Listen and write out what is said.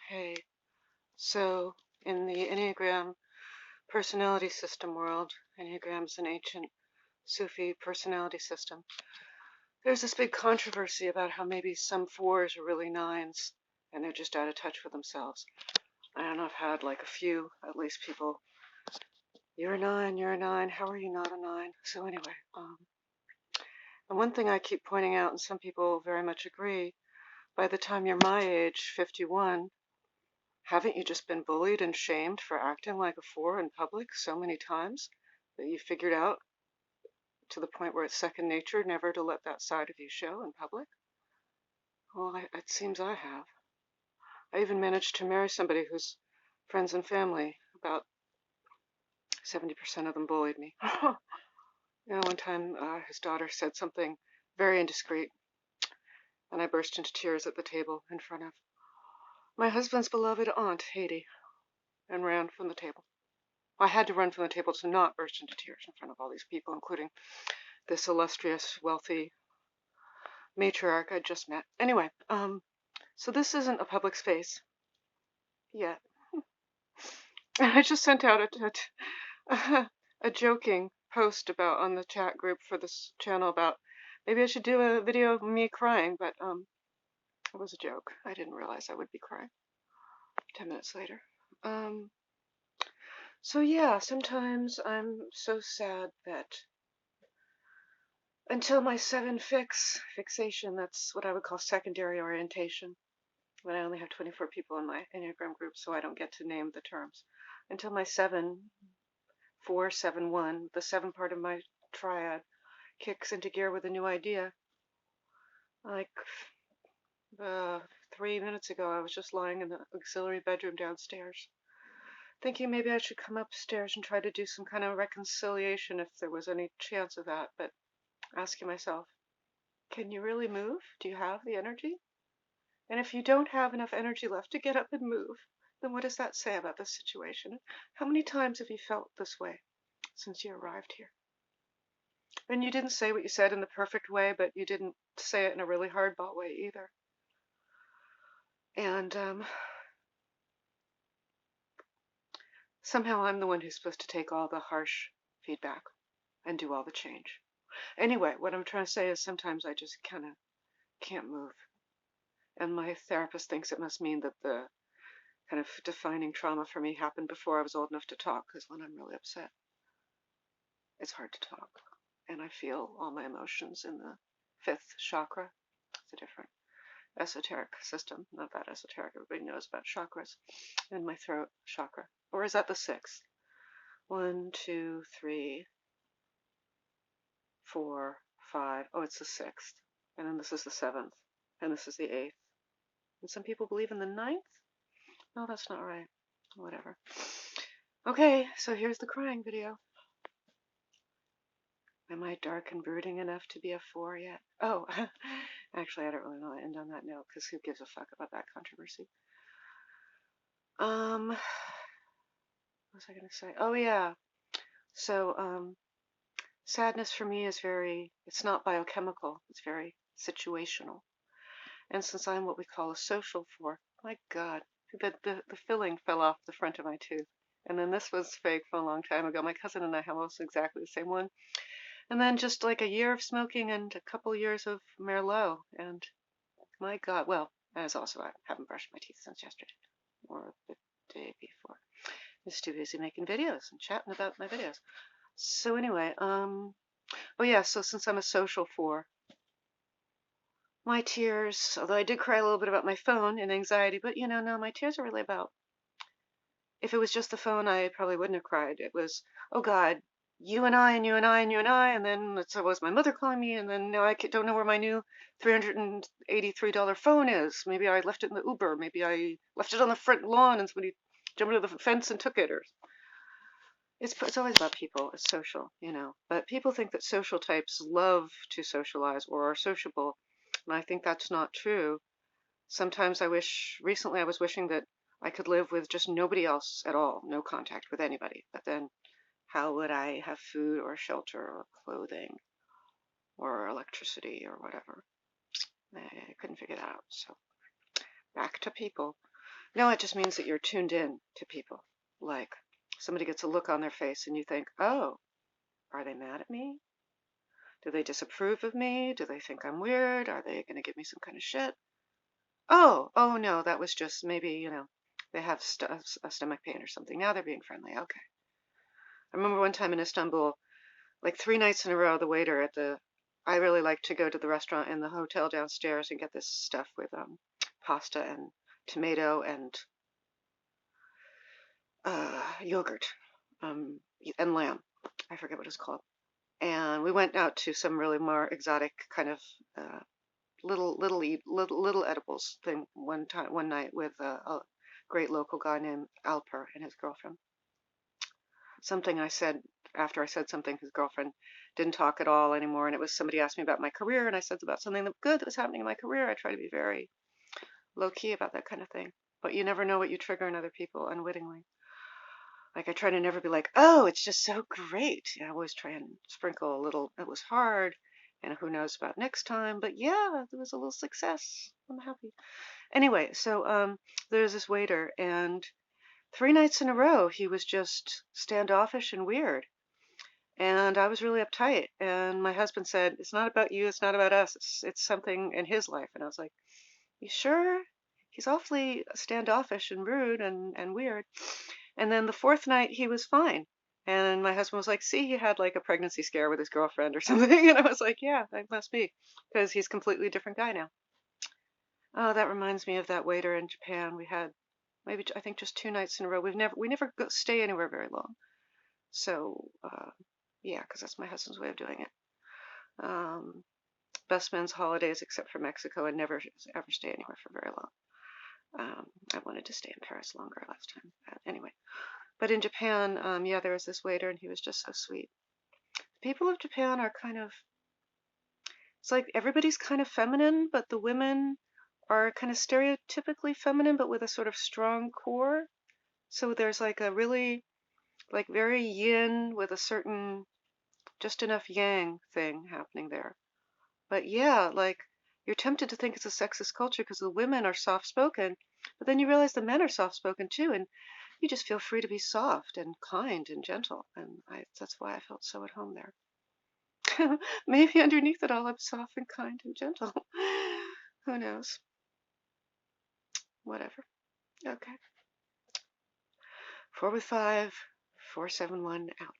Hey, so in the enneagram personality system world, enneagram is an ancient Sufi personality system. There's this big controversy about how maybe some fours are really nines and they're just out of touch with themselves. I don't know, I've had like a few, at least people, you're a nine, how are you not a nine? So anyway, and one thing I keep pointing out, and some people very much agree, by the time you're my age, 51, haven't you just been bullied and shamed for acting like a four in public so many times that you figured out to the point where it's second nature never to let that side of you show in public? Well, it seems I have. I even managed to marry somebody whose friends and family, about 70% of them bullied me. One time his daughter said something very indiscreet, and I burst into tears at the table in front of my husband's beloved aunt, Haiti, and ran from the table. I had to run from the table to not burst into tears in front of all these people, including this illustrious, wealthy matriarch I just met. Anyway, so this isn't a public space yet. I just sent out a joking post about on the chat group for this channel about maybe I should do a video of me crying, but it was a joke. I didn't realize I would be crying 10 minutes later. So yeah, sometimes I'm so sad that until my 7 fixation, that's what I would call secondary orientation. But I only have 24 people in my enneagram group, so I don't get to name the terms. Until my 7-4-7-1, the 7 part of my triad, kicks into gear with a new idea. Like 3 minutes ago, I was just lying in the auxiliary bedroom downstairs, thinking maybe I should come upstairs and try to do some kind of reconciliation if there was any chance of that, but asking myself, can you really move? Do you have the energy? And if you don't have enough energy left to get up and move, then what does that say about the situation? How many times have you felt this way since you arrived here? And you didn't say what you said in the perfect way, but you didn't say it in a really hardball way either. And somehow I'm the one who's supposed to take all the harsh feedback and do all the change. Anyway, what I'm trying to say is sometimes I just kind of can't move. And my therapist thinks it must mean that the kind of defining trauma for me happened before I was old enough to talk, because when I'm really upset, it's hard to talk. And I feel all my emotions in the 5th chakra. It's a different esoteric system, not that esoteric. Everybody knows about chakras. And my throat chakra. Or is that the 6th? 1, 2, 3, 4, 5. Oh, it's the 6th. And then this is the 7th. And this is the 8th. And some people believe in the 9th? No, that's not right. Whatever. Okay, so here's the crying video. Am I dark and brooding enough to be a 4 yet? Oh, actually, I don't really want to end on that note, because who gives a fuck about that controversy? What was I going to say? Oh, yeah. So, sadness for me is it's not biochemical. It's very situational. And since I'm what we call a social 4, my God, the filling fell off the front of my tooth. And then this was fake from a long time ago. My cousin and I have almost exactly the same one. And then just like a year of smoking and a couple years of Merlot. And my God, well, as also I haven't brushed my teeth since yesterday or the day before. I'm just too busy making videos and chatting about my videos. So anyway, oh yeah, so since I'm a social 4, my tears, although I did cry a little bit about my phone and anxiety, but no, my tears are really about, if it was just the phone, I probably wouldn't have cried. It was, oh God, you and I and you and I and you and I, and then it was my mother calling me, and then now I don't know where my new $383 phone is. Maybe I left it in the Uber. Maybe I left it on the front lawn and somebody jumped over the fence and took it. Or it's always about people. It's social, But people think that social types love to socialize or are sociable, and I think that's not true. Sometimes recently I was wishing that I could live with just nobody else at all, no contact with anybody. But then how would I have food or shelter or clothing or electricity or whatever? I couldn't figure that out. So back to people. No, it just means that you're tuned in to people. Like somebody gets a look on their face and you think, oh, are they mad at me? Do they disapprove of me? Do they think I'm weird? Are they going to give me some kind of shit? Oh no, that was just maybe, they have a stomach pain or something. Now they're being friendly. Okay. I remember one time in Istanbul, like 3 nights in a row, the waiter at I really like to go to the restaurant in the hotel downstairs and get this stuff with pasta and tomato and yogurt and lamb. I forget what it's called. And we went out to some really more exotic kind of uh, little edibles thing one night with a great local guy named Alper and his girlfriend. Something I said after I said something, his girlfriend didn't talk at all anymore, and it was somebody asked me about my career, and I said about something good that was happening in my career. I try to be very low key about that kind of thing, but you never know what you trigger in other people unwittingly. Like I try to never be like, oh, it's just so great. I always try and sprinkle a little. It was hard, and who knows about next time. But yeah, there was a little success. I'm happy. Anyway, so there's this waiter, and 3 nights in a row he was just standoffish and weird, and I was really uptight. And my husband said, "It's not about you. It's not about us. It's something in his life." And I was like, "You sure?" He's awfully standoffish and rude and weird. And then the fourth night he was fine. And my husband was like, see, he had like a pregnancy scare with his girlfriend or something. And I was like, yeah, that must be because he's a completely different guy now. Oh, that reminds me of that waiter in Japan. We had maybe I think just 2 nights in a row. We never stay anywhere very long. So yeah, because that's my husband's way of doing it. Um, best men's holidays except for Mexico and never ever stay anywhere for very long. I wanted to stay in Paris longer last time. Anyway, but in Japan, yeah, there was this waiter and he was just so sweet. People of Japan are kind of, it's like everybody's kind of feminine, but the women are kind of stereotypically feminine, but with a sort of strong core. So there's like a really, like very yin with a certain, just enough yang thing happening there. But yeah, like you're tempted to think it's a sexist culture because the women are soft spoken, but then you realize the men are soft spoken too, and you just feel free to be soft and kind and gentle. And that's why I felt so at home there. Maybe underneath it all, I'm soft and kind and gentle. Who knows? Whatever. Okay. 4 with 5, 471 out.